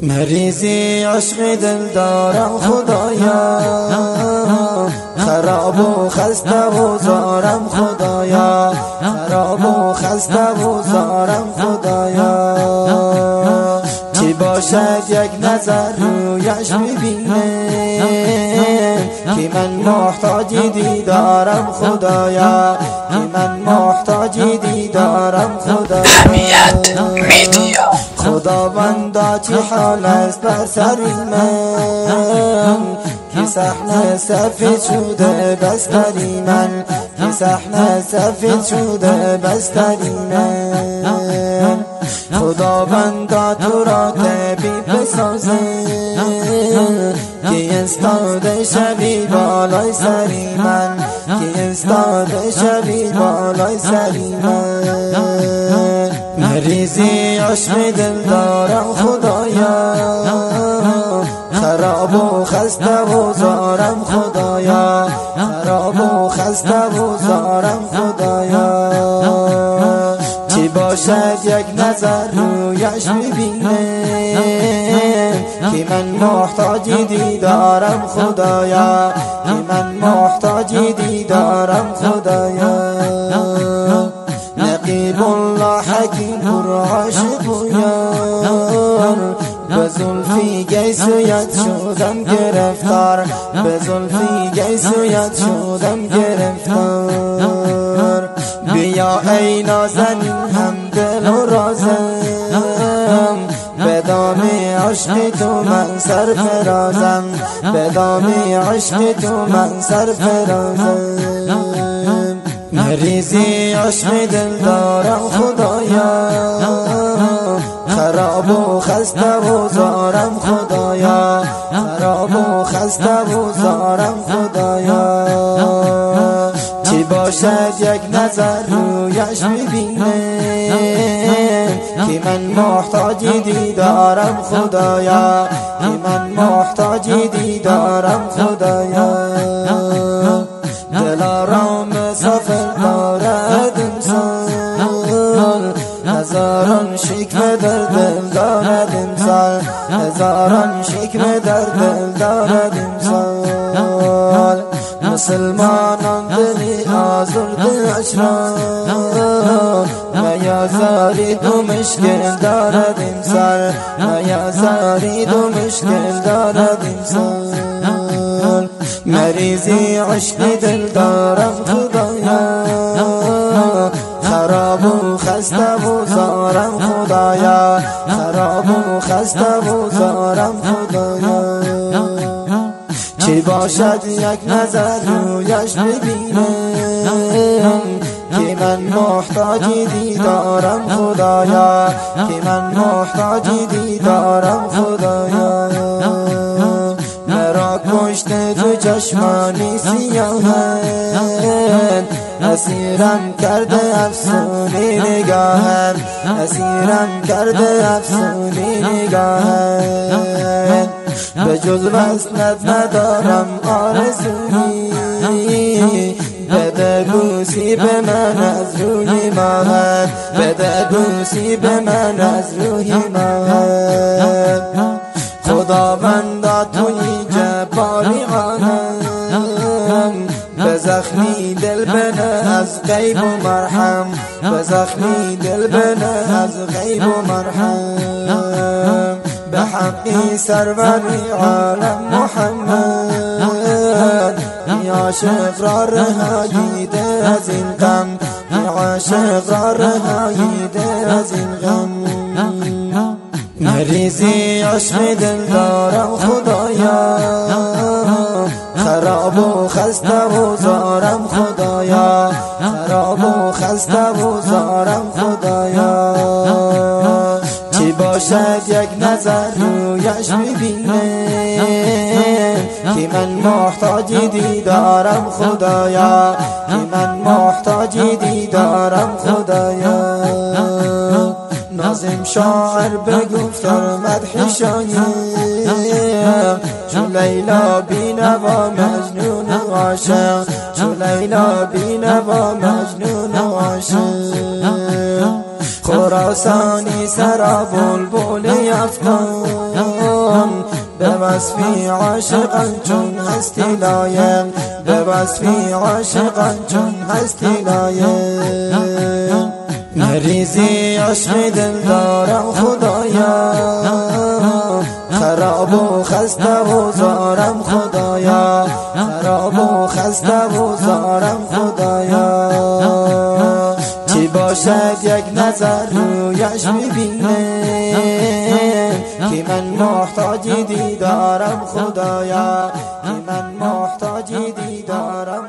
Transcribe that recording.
مریضی عشق دل دارم خدایا، خراب و خسته و زارم خدایا، خراب و خسته و زارم خدایا. چی باشد یک نظر رویش ببینه که من محتاج دیدارم خدایا، که من محتاج دیدارم خدایا. خداوندا چه حال است بر سر من که صحنه سفید شده بستری من، که صحنه سفید شده بستری من. خداوندا تو را طبیب بسازه که استاده شوی بالای سری من، که استاده شوی بالای سری من. مریضی عشق دل دارم خدایا، خراب و خسته و زارم خدایا، خراب و خسته و زارم خدایا. چی باشد یک نظر رویش ببینه که من محتاج دیدارم خدایا، که من محتاج دیدارم خدایا. نقیب الله حکیم پر عاشق و یار، به زلفی گیسویت شدم گرفتار، به زلفی گیسویت شدم گرفتار. بیا ای نازنین هم دل و رازم، به دام عشق تو من سر فرازم، به دام عشق تو من سر فرازم. مریضی عشق دل دارم خدایا، خراب و خسته و زارم خدایا، خراب و خسته و زارم خدایا. چی باشد یک نظر رویش ببینه که من محتاج دیدارم خدایا، که من محتاج دیدارم خدایا. دلارام مسافر دارد امسال، هزاران شکم در دل دارد امسال، هزاران شکم در دل دارد امسال. مسلمانان دلی آزرده اشرار، و یا زارید و مشکل دارد امسال، و یا زارید و مشکل دارد امسال. مریضی عشق دل دارم خدایا، خراب و خسته و زارم خدایا، خراب و خسته و زارم خدایا. چی باشد یک نظر رویش ببینم که من محتاج دیدارم خدایا، که من محتاج دیدارم خدایا. مرا کشته تو چشمانی سیاهت، اسیرم کرده افسونی نگاهت، اسیرم کرده افسونی نگاهت. به جز وصلت ندارم آرزویی، بده بوسی به من از روی ماهت، بده بوسی به من از روی ماهت. خداوندا توی جباری عالم، به زخمی دل بنه از غیب و مرحم، به زخمی دل بنه از غیب و مرحم. به حقی سرور عالم محمد، یا عاشق را رهایی ده از این غم، یا عاشق را رهایی ده از این غم. مریضی عشق دل دارم خدایا، خراب و خسته و زارم خدایا، خراب و خسته و زارم خدایا. چی باشد یک نظر رویش ببینه که من محتاج دیدارم خدایا، که من محتاج دیدارم خدایا. ناظم شاعر بگفتار مدح شایم، چو لیلا بینوا مجنون عاشق، چو لیلا بینوا مجنون عاشق. خراسانی سرا بلبل افغان به وصفی عاشقان چون هستی لایق به وصفی عاشقان چون هستی لایق نریزی عشق دل دارم خدایا خراب و خسته و زارم خدایا خراب و خسته و زارم خدایا چی باشد یک نظر رویش میبینه که من محتاج دیدارم خدایا که من محتاج دیدارم